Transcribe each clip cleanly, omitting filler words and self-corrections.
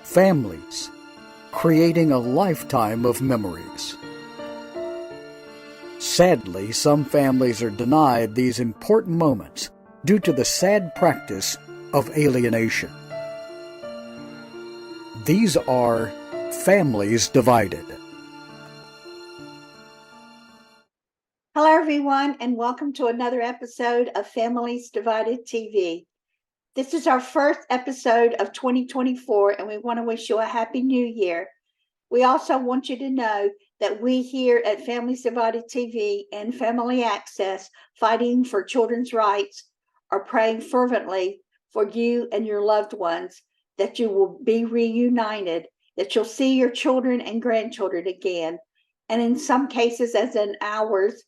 families, creating a lifetime of memories. Sadly, some families are denied these important moments due to the sad practice of alienation. These are families divided. Hello, everyone, and welcome to another episode of Families Divided TV. This is our first episode of 2024, and we want to wish you a happy new year. We also want you to know that we here at Families Divided TV and Family Access, Fighting for Children's Rights, are praying fervently for you and your loved ones, that you will be reunited, that you'll see your children and grandchildren again, and in some cases, as in ours,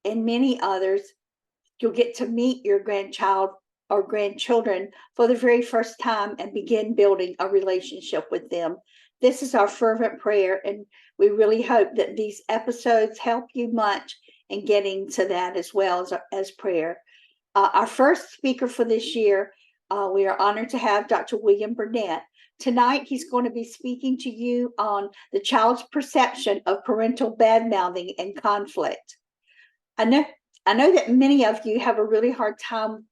and many others, you'll get to meet your grandchild or grandchildren for the very first time and begin building a relationship with them. This is our fervent prayer, and we really hope that these episodes help you much in getting to that as well as prayer. Our first speaker for this year, we are honored to have Dr. William Bernet. Tonight, he's going to be speaking to you on the child's perception of parental badmouthing and conflict. I know that many of you have a really hard time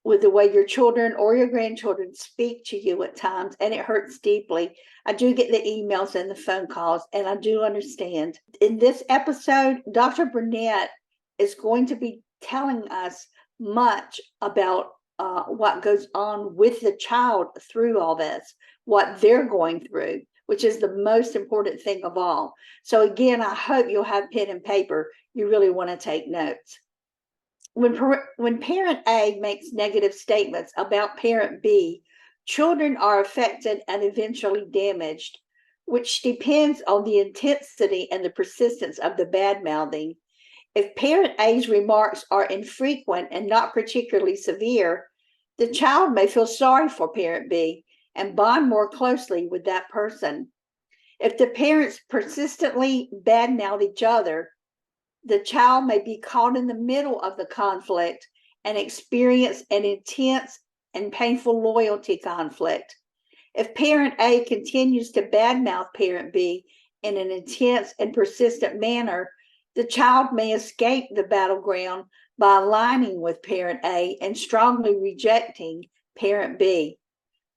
with the way your children or your grandchildren speak to you at times, and it hurts deeply. I do get the emails and the phone calls, and I do understand. In this episode, Dr. Bernet is going to be telling us much about what goes on with the child through all this, what they're going through, which is the most important thing of all. So again, I hope you'll have pen and paper. You really want to take notes. When parent A makes negative statements about parent B, children are affected and eventually damaged, which depends on the intensity and the persistence of the bad-mouthing. If parent A's remarks are infrequent and not particularly severe, the child may feel sorry for parent B and bond more closely with that person. If the parents persistently badmouth each other, the child may be caught in the middle of the conflict and experience an intense and painful loyalty conflict. If parent A continues to badmouth parent B in an intense and persistent manner, the child may escape the battleground by aligning with parent A and strongly rejecting parent B.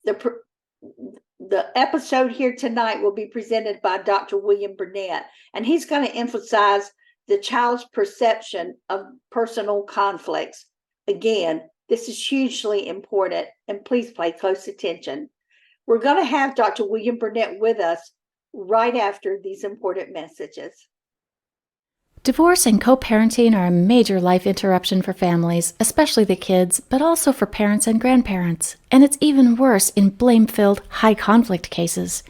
The episode here tonight will be presented by Dr. William Bernet, and he's going to emphasize the child's perception of personal conflicts. Again, this is hugely important, and please pay close attention. We're going to have Dr. William Bernet with us right after these important messages. Divorce and co-parenting are a major life interruption for families, especially the kids, but also for parents and grandparents. And it's even worse in blame-filled, high-conflict cases.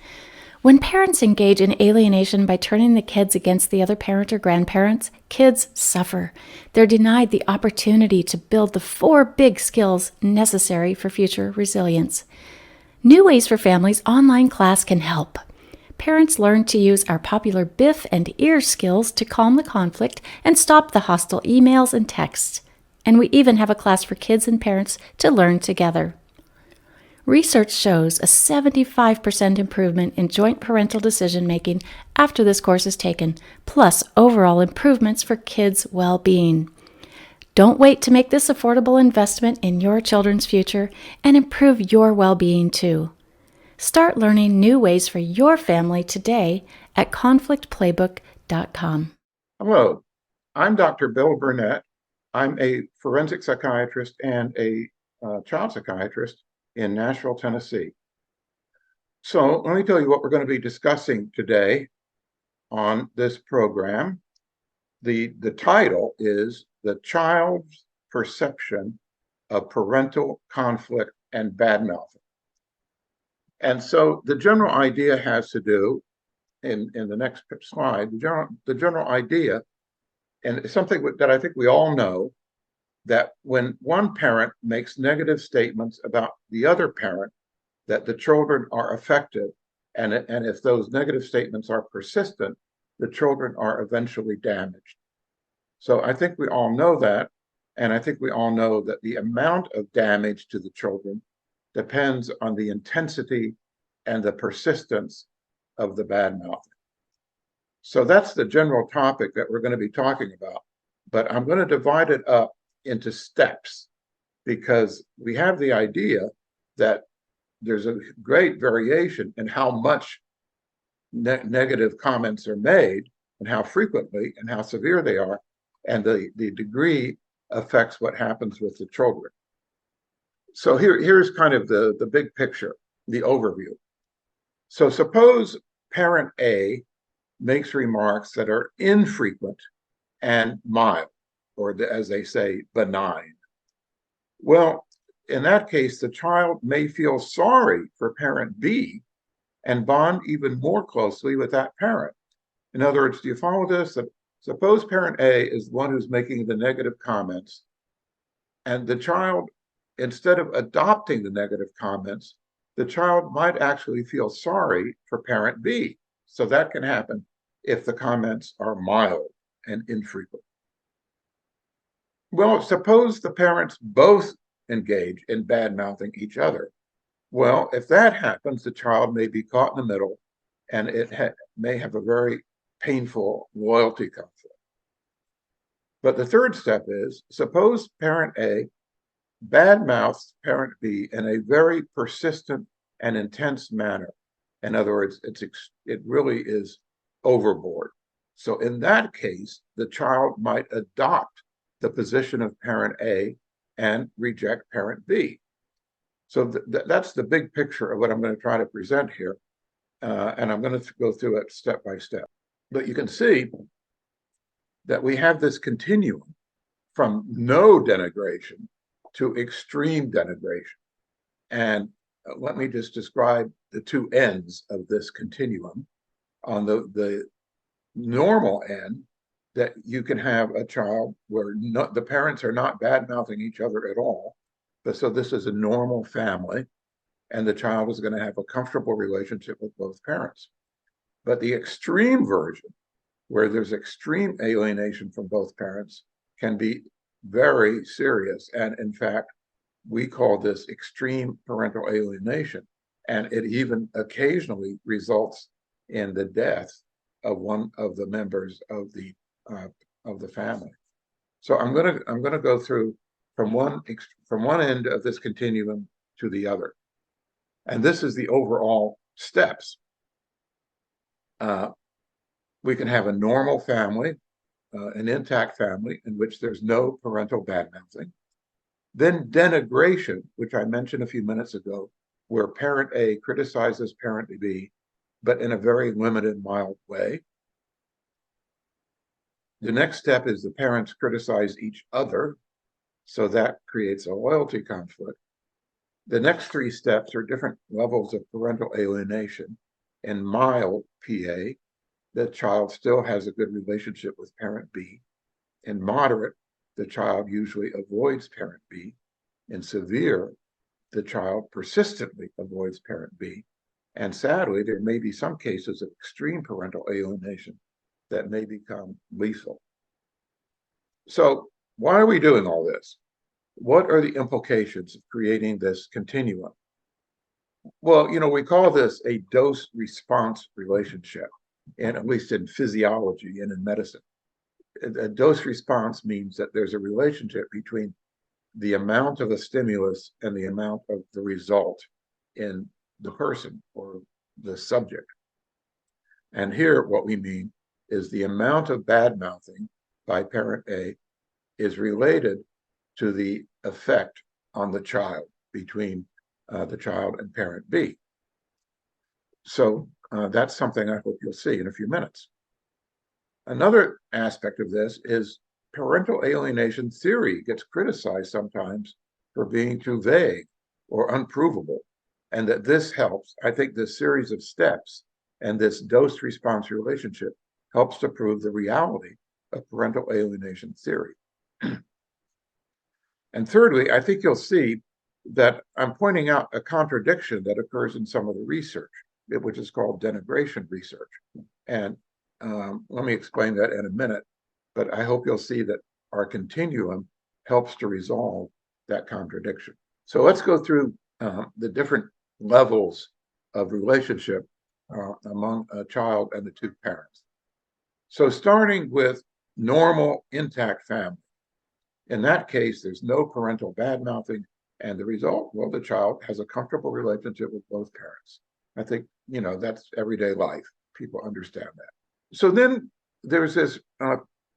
When parents engage in alienation by turning the kids against the other parent or grandparents, kids suffer. They're denied the opportunity to build the 4 big skills necessary for future resilience. New Ways for Families online class can help. Parents learn to use our popular BIF and EAR skills to calm the conflict and stop the hostile emails and texts. And we even have a class for kids and parents to learn together. Research shows a 75% improvement in joint parental decision-making after this course is taken, plus overall improvements for kids' well-being. Don't wait to make this affordable investment in your children's future and improve your well-being too. Start learning new ways for your family today at conflictplaybook.com. Hello, I'm Dr. Bill Bernet. I'm a forensic psychiatrist and a child psychiatrist in Nashville, Tennessee. So let me tell you what we're going to be discussing today on this program. The title is The Child's Perception of Parental Conflict and Badmouthing. And so the general idea has to do, in the next slide, the general idea, and it's something that I think we all know, that when one parent makes negative statements about the other parent, that the children are affected, and if those negative statements are persistent, the children are eventually damaged. So I think we all know that, and I think we all know that the amount of damage to the children depends on the intensity and the persistence of the bad mouth. So that's the general topic that we're going to be talking about. But I'm going to divide it up into steps because we have the idea that there's a great variation in how much negative comments are made and how frequently and how severe they are. And the degree affects what happens with the children. So here's kind of the big picture, the overview. So suppose parent A makes remarks that are infrequent and mild, or as they say, benign. Well, in that case, the child may feel sorry for parent B and bond even more closely with that parent. In other words, do you follow this? That suppose parent A is the one who's making the negative comments, and the child, instead of adopting the negative comments, the child might actually feel sorry for parent B. So that can happen if the comments are mild and infrequent. Well, suppose the parents both engage in bad-mouthing each other. Well, if that happens, the child may be caught in the middle, and it may have a very painful loyalty conflict. But the third step is, suppose parent A badmouths parent B in a very persistent and intense manner. In other words, it really is overboard. So in that case, the child might adopt the position of parent A and reject parent B. So that's the big picture of what I'm going to try to present here. And I'm going to go through it step by step. But you can see that we have this continuum from no denigration to extreme denigration. And let me just describe the two ends of this continuum. On the normal end, that you can have a child where the parents are not bad-mouthing each other at all, but so this is a normal family, and the child is going to have a comfortable relationship with both parents. But the extreme version, where there's extreme alienation from both parents, can be very serious. And in fact, we call this extreme parental alienation. And it even occasionally results in the death of one of the members of the family. So I'm gonna go through from one end of this continuum to the other. And this is the overall steps. We can have a normal family, an intact family in which there's no parental badmouthing. Then denigration, which I mentioned a few minutes ago, where parent A criticizes parent B, but in a very limited, mild way. The next step is the parents criticize each other, so that creates a loyalty conflict. The next three steps are different levels of parental alienation. In mild PA, the child still has a good relationship with parent B. In moderate, the child usually avoids parent B. In severe, the child persistently avoids parent B. And sadly, there may be some cases of extreme parental alienation that may become lethal. So why are we doing all this? What are the implications of creating this continuum? Well, we call this a dose-response relationship, and at least in physiology and in medicine. A dose-response means that there's a relationship between the amount of a stimulus and the amount of the result in the person or the subject. And here, what we mean is the amount of bad-mouthing by parent A is related to the effect on the child between the child and parent B. So that's something I hope you'll see in a few minutes. Another aspect of this is parental alienation theory gets criticized sometimes for being too vague or unprovable, and that this helps. I think this series of steps and this dose-response relationship helps to prove the reality of parental alienation theory. And thirdly, I think you'll see that I'm pointing out a contradiction that occurs in some of the research, which is called denigration research. And let me explain that in a minute, but I hope you'll see that our continuum helps to resolve that contradiction. So let's go through the different levels of relationship among a child and the two parents. So starting with normal, intact family. In that case, there's no parental badmouthing, and the result, well, the child has a comfortable relationship with both parents. I think, that's everyday life. People understand that. So then there's this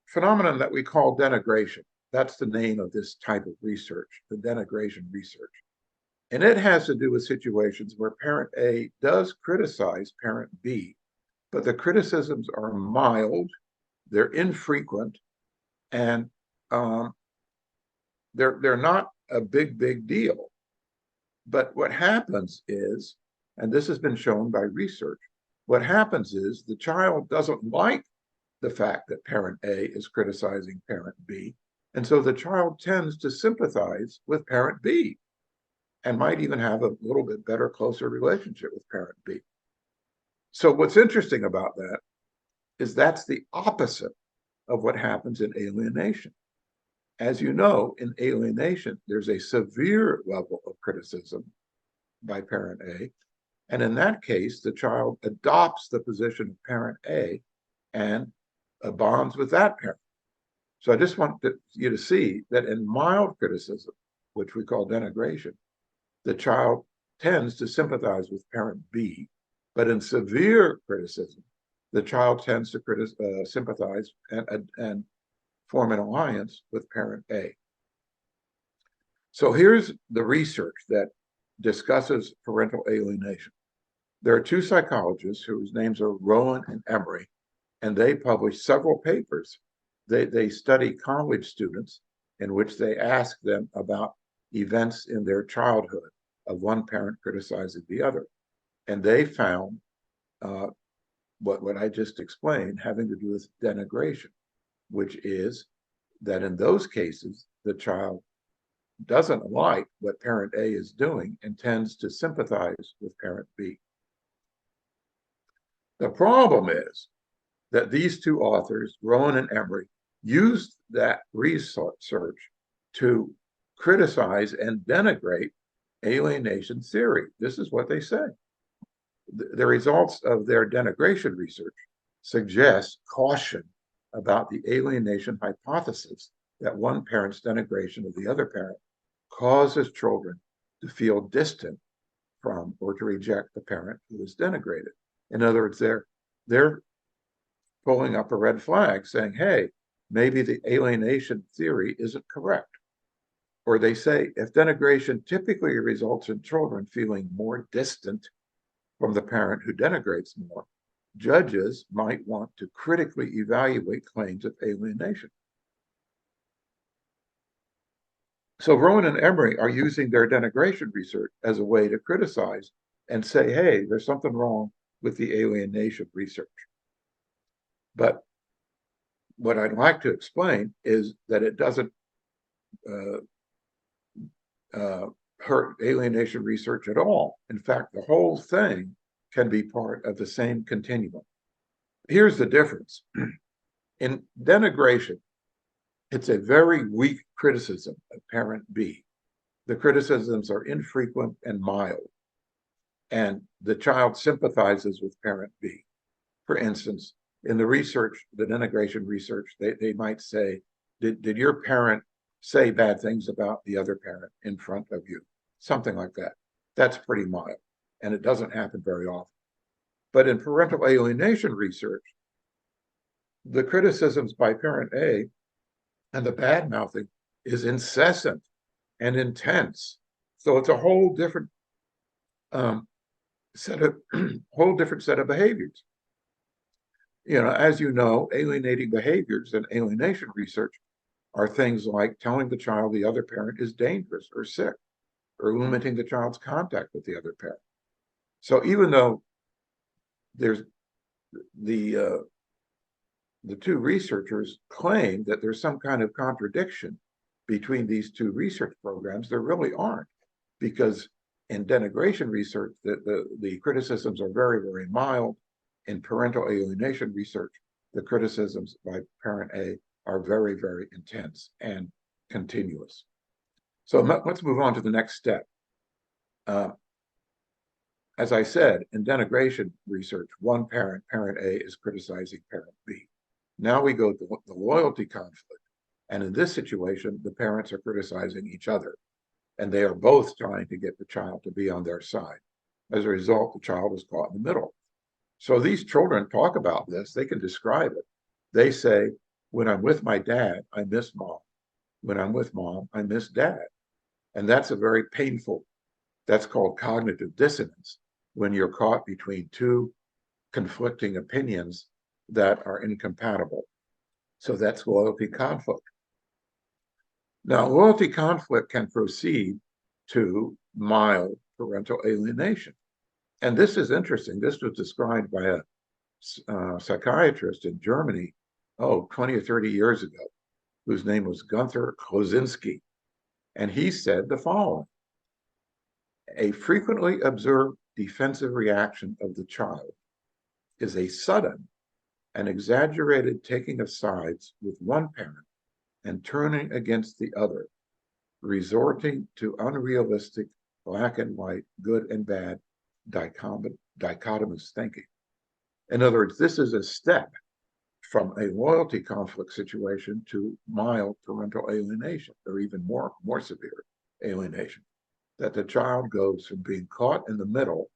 phenomenon that we call denigration. That's the name of this type of research, the denigration research. And it has to do with situations where parent A does criticize parent B, but the criticisms are mild, they're infrequent, and they're not a big deal. But what happens is, and this has been shown by research, what happens is the child doesn't like the fact that parent A is criticizing parent B, and so the child tends to sympathize with parent B and might even have a little bit better, closer relationship with parent B. So what's interesting about that is that's the opposite of what happens in alienation. As you know, in alienation, there's a severe level of criticism by parent A. And in that case, the child adopts the position of parent A and bonds with that parent. So I just want you to see that in mild criticism, which we call denigration, the child tends to sympathize with parent B. But in severe criticism, the child tends to sympathize and form an alliance with parent A. So here's the research that discusses parental alienation. There are two psychologists whose names are Rowan and Emery, and they published several papers. They study college students in which they ask them about events in their childhood of one parent criticizing the other. And they found what I just explained having to do with denigration, which is that in those cases, the child doesn't like what parent A is doing and tends to sympathize with parent B. The problem is that these two authors, Rowan and Emery, used that research to criticize and denigrate alienation theory. This is what they say. The results of their denigration research suggest caution about the alienation hypothesis that one parent's denigration of the other parent causes children to feel distant from or to reject the parent who is denigrated. In other words, they're pulling up a red flag saying, hey, maybe the alienation theory isn't correct. Or they say, if denigration typically results in children feeling more distant from the parent who denigrates more, judges might want to critically evaluate claims of alienation. So Rowan and Emery are using their denigration research as a way to criticize and say, hey, there's something wrong with the alienation research. But what I'd like to explain is that it doesn't hurt alienation research at all. In fact, the whole thing can be part of the same continuum. Here's the difference. In denigration, it's a very weak criticism of parent B. The criticisms are infrequent and mild, and the child sympathizes with parent B. For instance, in the research, the denigration research, they might say, did your parent say bad things about the other parent in front of you? Something like that. That's pretty mild, and it doesn't happen very often. But in parental alienation research, the criticisms by parent A and the bad-mouthing is incessant and intense. So it's a whole different set of behaviors. As you know, alienating behaviors and alienation research are things like telling the child the other parent is dangerous or sick, or limiting the child's contact with the other parent. So even though there's the two researchers claim that there's some kind of contradiction between these two research programs, there really aren't, because in denigration research, the criticisms are very, very mild. In parental alienation research, the criticisms by parent A are very, very intense and continuous. So let's move on to the next step. as I said, in denigration research, one parent, parent A, is criticizing parent B. Now we go to the loyalty conflict. And in this situation, the parents are criticizing each other. And they are both trying to get the child to be on their side. As a result, the child is caught in the middle. So these children talk about this. They can describe it. They say, when I'm with my dad, I miss mom. When I'm with mom, I miss dad. And that's a very painful, that's called cognitive dissonance, when you're caught between two conflicting opinions that are incompatible. So that's loyalty conflict. Now, loyalty conflict can proceed to mild parental alienation. And this is interesting. This was described by a psychiatrist in Germany, 20 or 30 years ago, whose name was Gunther Klosinski. And he said the following: a frequently observed defensive reaction of the child is a sudden and exaggerated taking of sides with one parent and turning against the other, resorting to unrealistic black and white, good and bad dichotomous thinking. In other words, this is a step from a loyalty conflict situation to mild parental alienation, or even more severe alienation, that the child goes from being caught in the middle,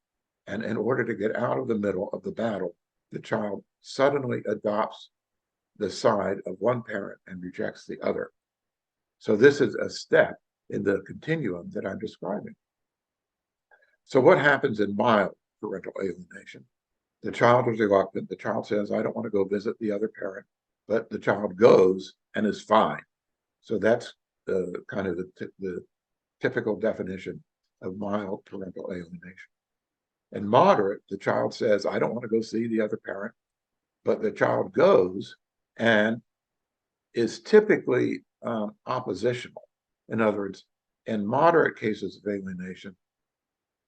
and in order to get out of the middle of the battle, the child suddenly adopts the side of one parent and rejects the other. So this is a step in the continuum that I'm describing. So what happens in mild parental alienation? The child is reluctant. The child says, I don't want to go visit the other parent, but the child goes and is fine. So that's kind of the typical definition of mild parental alienation. In moderate, the child says, I don't want to go see the other parent, but the child goes and is typically oppositional. In other words, in moderate cases of alienation,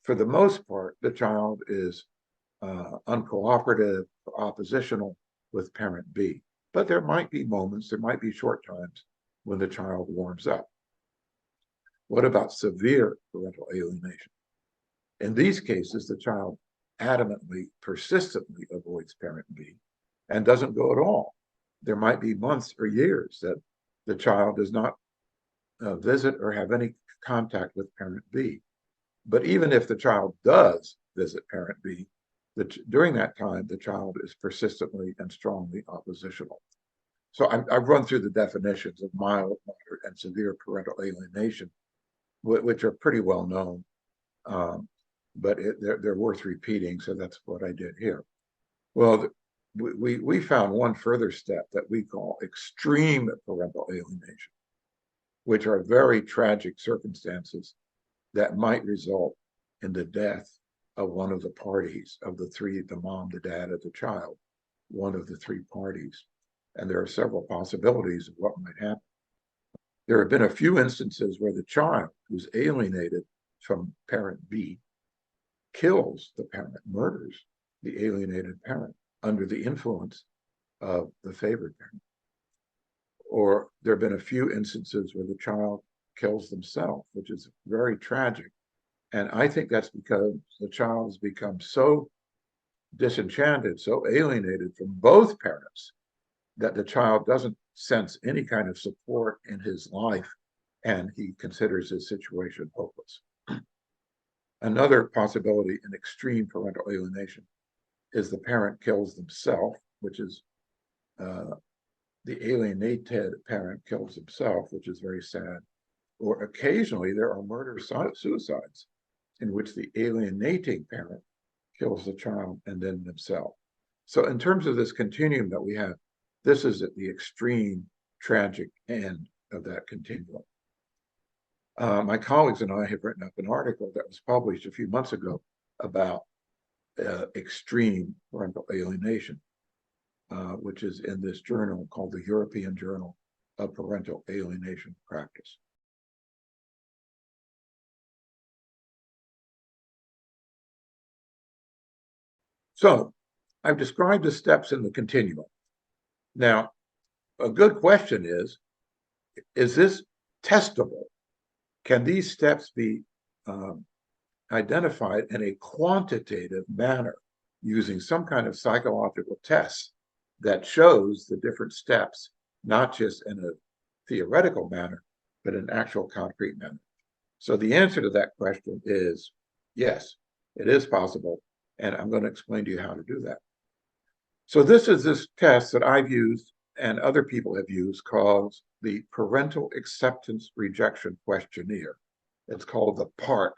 for the most part, the child is uncooperative, oppositional with parent B. But there might be moments, there might be short times when the child warms up. What about severe parental alienation? In these cases, the child adamantly, persistently avoids parent B and doesn't go at all. There might be months or years that the child does not visit or have any contact with parent B. But even if the child does visit parent B, during that time, the child is persistently and strongly oppositional. So I've run through the definitions of mild, moderate, and severe parental alienation, which are pretty well known, but they're worth repeating, so that's what I did here. Well, we found one further step that we call extreme parental alienation, which are very tragic circumstances that might result in the death of one of the parties of the three, the mom, the dad, or the child, one of the three parties. And there are several possibilities of what might happen. There have been a few instances where the child who's alienated from parent B kills the parent, murders the alienated parent under the influence of the favored parent. Or there have been a few instances where the child kills themselves, which is very tragic. And I think that's because the child has become so disenchanted, so alienated from both parents, that the child doesn't sense any kind of support in his life, and he considers his situation hopeless. Another possibility in extreme parental alienation is the parent kills themselves, which is the alienated parent kills himself, which is very sad. Or occasionally there are murder suicides in which the alienating parent kills the child and then themselves. So in terms of this continuum that we have, this is at the extreme tragic end of that continuum. My colleagues and I have written up an article that was published a few months ago about extreme parental alienation, which is in this journal called the European Journal of Parental Alienation Practice. So I've described the steps in the continuum. Now, a good question is this testable? Can these steps be identified in a quantitative manner using some kind of psychological test that shows the different steps, not just in a theoretical manner, but in actual concrete manner. So the answer to that question is yes, it is possible. And I'm going to explain to you how to do that. So this is this test that I've used and other people have used called the Parental Acceptance Rejection Questionnaire. It's called the PARQ,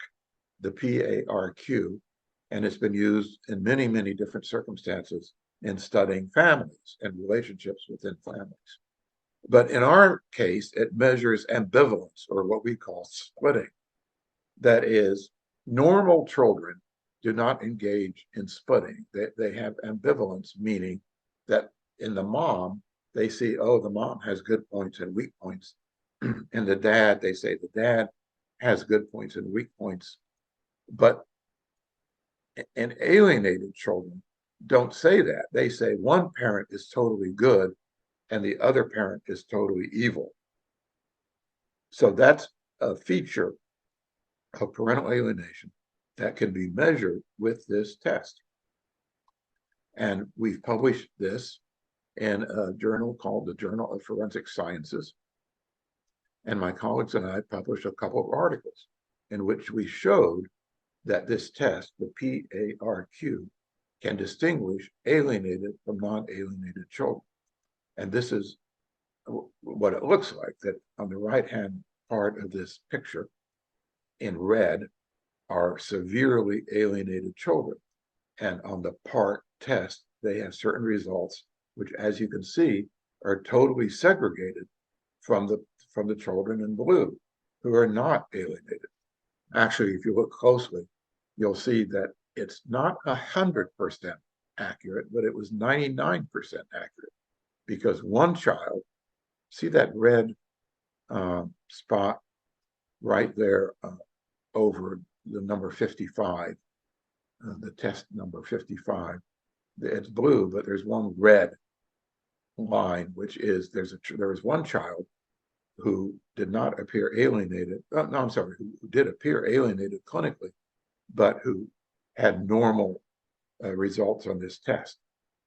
the PARQ, and it's been used in many, many different circumstances in studying families and relationships within families. But in our case, it measures ambivalence, or what we call splitting. That is, normal children do not engage in splitting. They have ambivalence, meaning that in the mom, they see, oh, the mom has good points and weak points. And the dad, they say the dad has good points and weak points. But in alienated children don't say that. They say one parent is totally good and the other parent is totally evil. So that's a feature of parental alienation that can be measured with this test. And we've published this in a journal called the Journal of Forensic Sciences. And my colleagues and I published a couple of articles in which we showed that this test, the PARQ, can distinguish alienated from non-alienated children. And this is what it looks like, that on the right-hand part of this picture in red are severely alienated children. And on the PARQ test, they have certain results, which, as you can see, are totally segregated from the children in blue, who are not alienated. Actually, if you look closely, you'll see that it's not 100% accurate, but it was 99% accurate, because one child, see that red spot right there over the number 55, the test number 55. It's blue, but there's one red line, which is there was one child who did not appear alienated. Who did appear alienated clinically, but who had normal results on this test.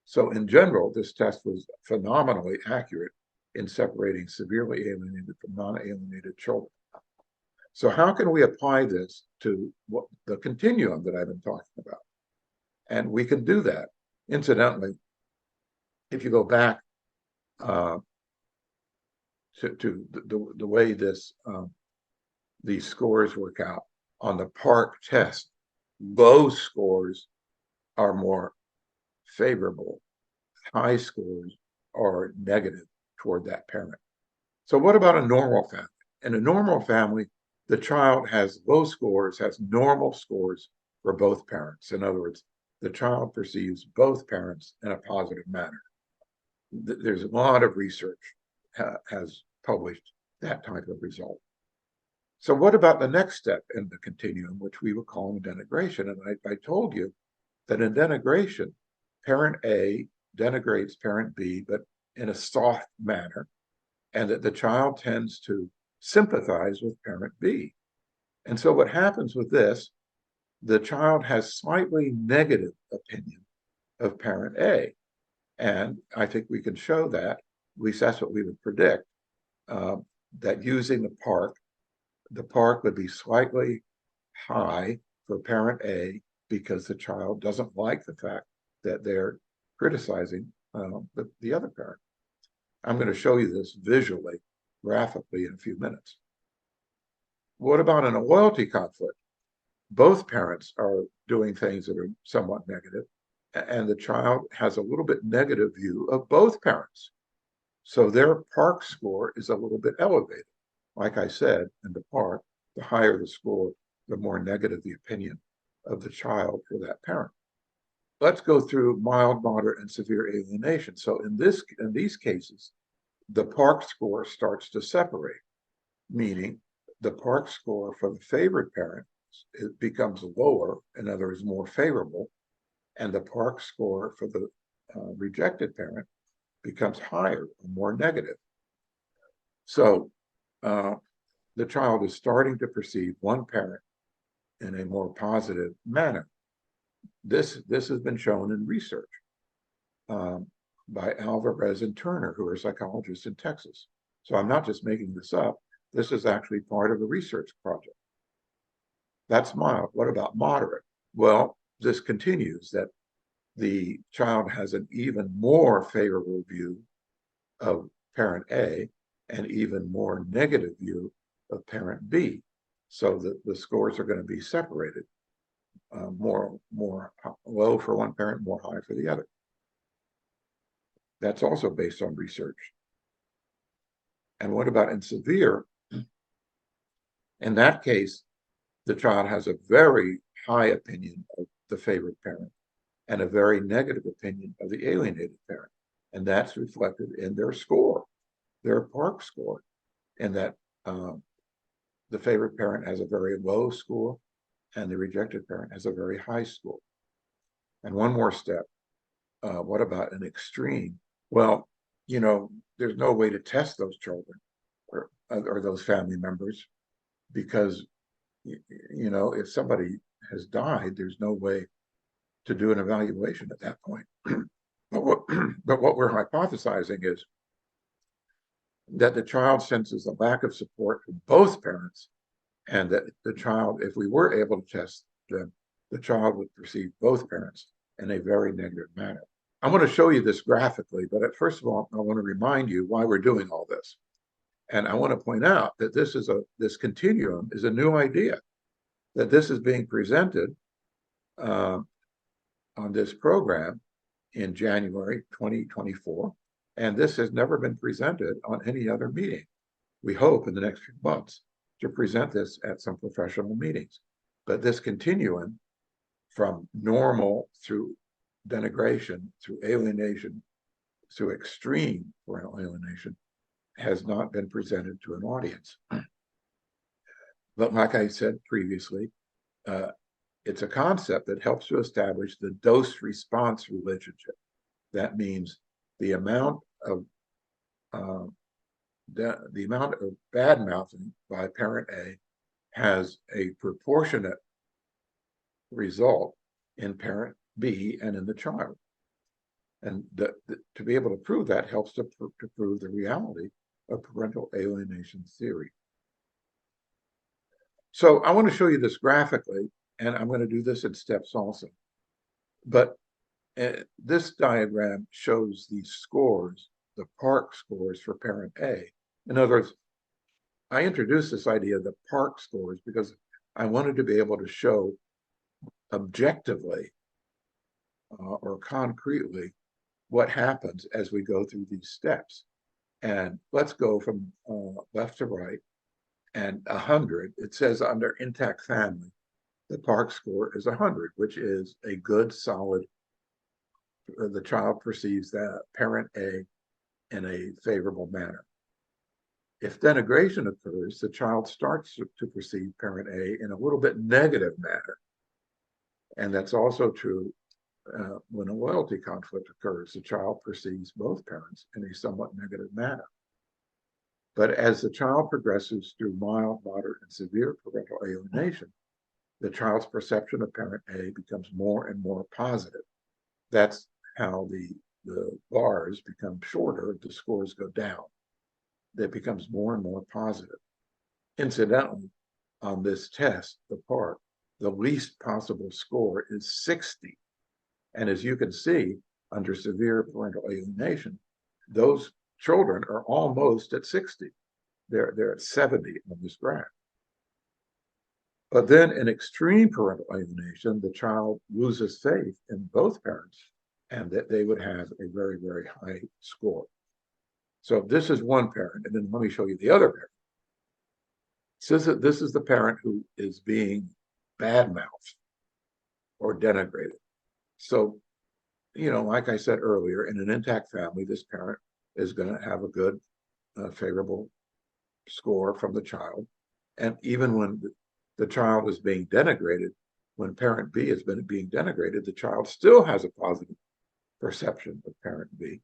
So in general, this test was phenomenally accurate in separating severely alienated from non-alienated children. So how can we apply this to the continuum that I've been talking about? And we can do that. Incidentally, if you go back to the way these scores work out on the PARQ test, low scores are more favorable. High scores are negative toward that parent. So what about a normal family? In a normal family, the child has low scores, has normal scores for both parents. In other words, the child perceives both parents in a positive manner. There's a lot of research has published that type of result. So what about the next step in the continuum, which we were calling denigration? And I told you that in denigration, parent A denigrates parent B, but in a soft manner, and that the child tends to sympathize with parent B. And so what happens with this, the child has slightly negative opinion of parent A. And I think we can show that, at least that's what we would predict, that using the PARQ would be slightly high for parent A because the child doesn't like the fact that they're criticizing the other parent. I'm going to show you this visually, graphically in a few minutes. What about in a loyalty conflict? Both parents are doing things that are somewhat negative, and the child has a little bit negative view of both parents. So their PARQ score is a little bit elevated. Like I said, in the PARQ, the higher the score, the more negative the opinion of the child for that parent. Let's go through mild, moderate, and severe alienation. So in these cases, the PARQ score starts to separate, meaning the PARQ score for the favored parent becomes lower, in other words, more favorable, and the PARQ score for the rejected parent becomes higher, more negative. So the child is starting to perceive one parent in a more positive manner. This has been shown in research by Alvarez and Turner, who are psychologists in Texas. So I'm not just making this up. This is actually part of a research project. That's mild. What about moderate? Well, this continues that the child has an even more favorable view of parent A and even more negative view of parent B. So that the scores are going to be separated, more low for one parent, more high for the other. That's also based on research. And what about in severe? In that case, the child has a very high opinion of the favored parent and a very negative opinion of the alienated parent. And that's reflected in their score, their PARCC score, and that the favored parent has a very low score and the rejected parent has a very high score. And one more step, what about an extreme? Well, there's no way to test those children or those family members because, if somebody has died, there's no way to do an evaluation at that point. But what we're hypothesizing is that the child senses a lack of support from both parents, and that the child, if we were able to test them, the child would perceive both parents in a very negative manner. I want to show you this graphically, but first of all, I want to remind you why we're doing all this. And I want to point out that this continuum is a new idea, that this is being presented on this program in January 2024, and this has never been presented on any other meeting. We hope in the next few months to present this at some professional meetings. But this continuum from normal through denigration, through alienation, through extreme parental alienation has not been presented to an audience. But like I said previously, it's a concept that helps to establish the dose-response relationship. That means the amount of bad mouthing by parent A has a proportionate result in parent B and in the child. And to be able to prove that helps to prove the reality of parental alienation theory. So I want to show you this graphically, and I'm going to do this in steps also. But this diagram shows the scores, the PARCC scores for parent A. In other words, I introduced this idea of the PARCC scores because I wanted to be able to show objectively or concretely what happens as we go through these steps. And let's go from left to right. And 100, it says under intact family, the PARCC score is 100, which is a good, solid, the child perceives that parent A in a favorable manner. If denigration occurs, the child starts to perceive parent A in a little bit negative manner. And that's also true when a loyalty conflict occurs. The child perceives both parents in a somewhat negative manner. But as the child progresses through mild, moderate, and severe parental alienation, the child's perception of parent A becomes more and more positive. That's how the bars become shorter, the scores go down. That becomes more and more positive. Incidentally, on this test, the PARCC, the least possible score is 60. And as you can see, under severe parental alienation, those children are almost at 60. They're at 70 on this graph. But then in extreme parental alienation, the child loses faith in both parents and that they would have a very, very high score. So this is one parent, and then let me show you the other parent. This is the parent who is being badmouthed or denigrated. So, like I said earlier, in an intact family, this parent is going to have a good, favorable score from the child. And even when the child is being denigrated, when parent B has been being denigrated, the child still has a positive perception of parent B.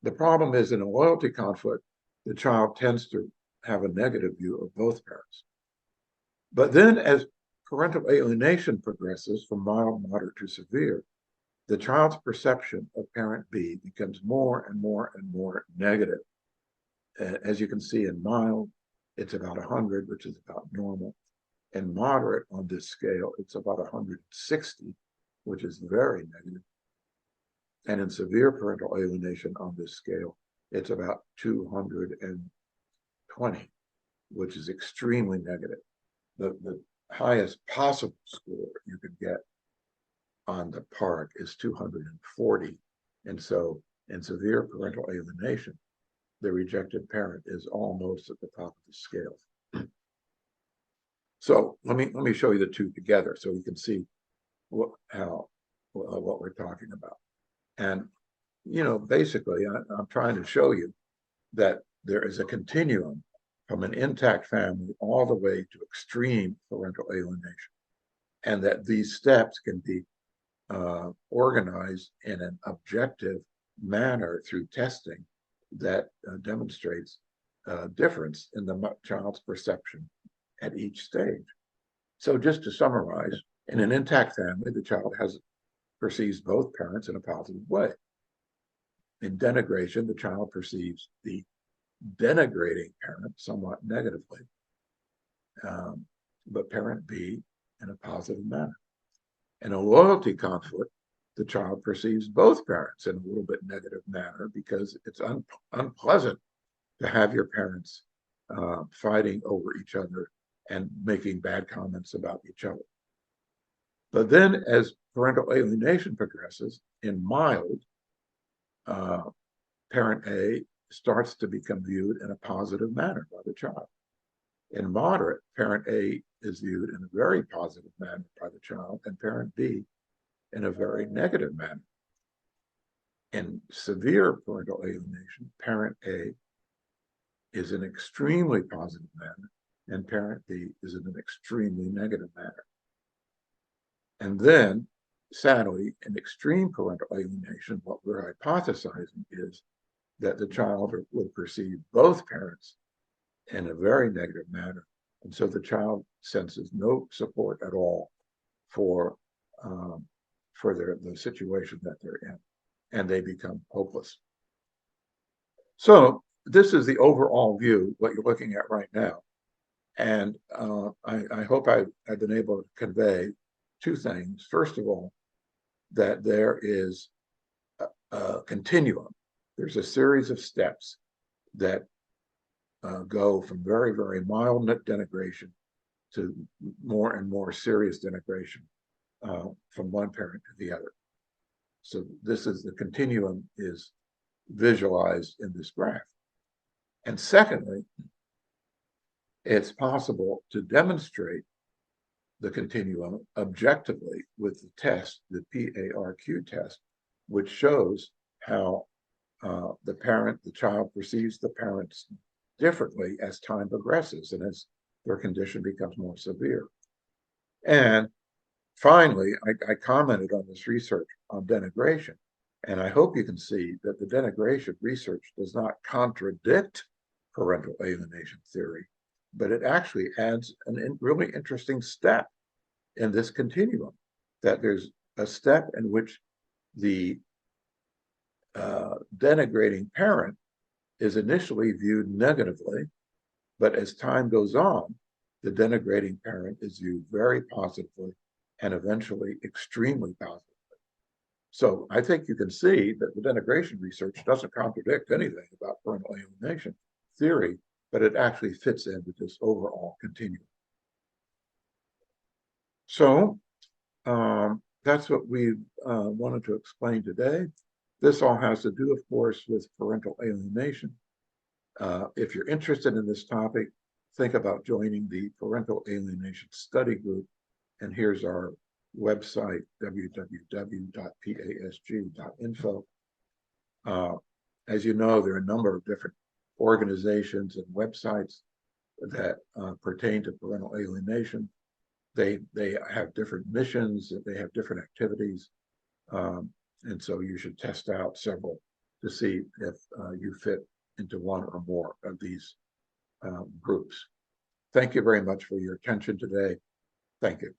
The problem is in a loyalty conflict, the child tends to have a negative view of both parents. But then as parental alienation progresses from mild, moderate to severe, the child's perception of parent B becomes more and more and more negative. As you can see in mild, it's about 100, which is about normal. In moderate on this scale, it's about 160, which is very negative. And in severe parental alienation on this scale, it's about 220, which is extremely negative. The highest possible score you could get on the PARC is 240. And so in severe parental alienation, the rejected parent is almost at the top of the scale. So let me show you the two together so you can see what we're talking about. And basically, I'm trying to show you that there is a continuum from an intact family all the way to extreme parental alienation, and that these steps can be organized in an objective manner through testing that demonstrates difference in the child's perception at each stage. So just to summarize, in an intact family, the child perceives both parents in a positive way. In denigration, the child perceives the denigrating parent somewhat negatively, but parent B in a positive manner. In a loyalty conflict, the child perceives both parents in a little bit negative manner because it's unpleasant to have your parents fighting over each other and making bad comments about each other. But then as parental alienation progresses, in mild, parent A starts to become viewed in a positive manner by the child. In moderate, parent A is viewed in a very positive manner by the child, and parent B in a very negative manner. In severe parental alienation, parent A is in an extremely positive manner, and parent B is in an extremely negative manner. And then, sadly, in extreme parental alienation, what we're hypothesizing is that the child would perceive both parents in a very negative manner. And so the child senses no support at all for the situation that they're in, and they become hopeless. So this is the overall view, what you're looking at right now. And I hope I've been able to convey two things. First of all, that there is a continuum. There's a series of steps that go from very, very mild denigration to more and more serious denigration from one parent to the other. So this is the continuum is visualized in this graph. And secondly, it's possible to demonstrate the continuum objectively with the test, the PARQ test, which shows how the child perceives the parents differently as time progresses and as their condition becomes more severe. And finally, I commented on this research on denigration, and I hope you can see that the denigration research does not contradict parental alienation theory, but it actually adds a really interesting step in this continuum, that there's a step in which the denigrating parent is initially viewed negatively, but as time goes on, the denigrating parent is viewed very positively and eventually extremely positively. So I think you can see that the denigration research doesn't contradict anything about parental alienation theory, but it actually fits into this overall continuum. So that's what we wanted to explain today. This all has to do, of course, with parental alienation. If you're interested in this topic, think about joining the Parental Alienation Study Group. And here's our website, www.pasg.info. As you know, there are a number of different organizations and websites that pertain to parental alienation. They have different missions, they have different activities. And so you should test out several to see if you fit into one or more of these groups. Thank you very much for your attention today. Thank you.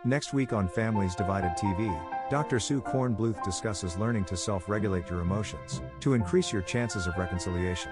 Next week on Families Divided TV, Dr. Sue Kornbluth discusses learning to self-regulate your emotions to increase your chances of reconciliation.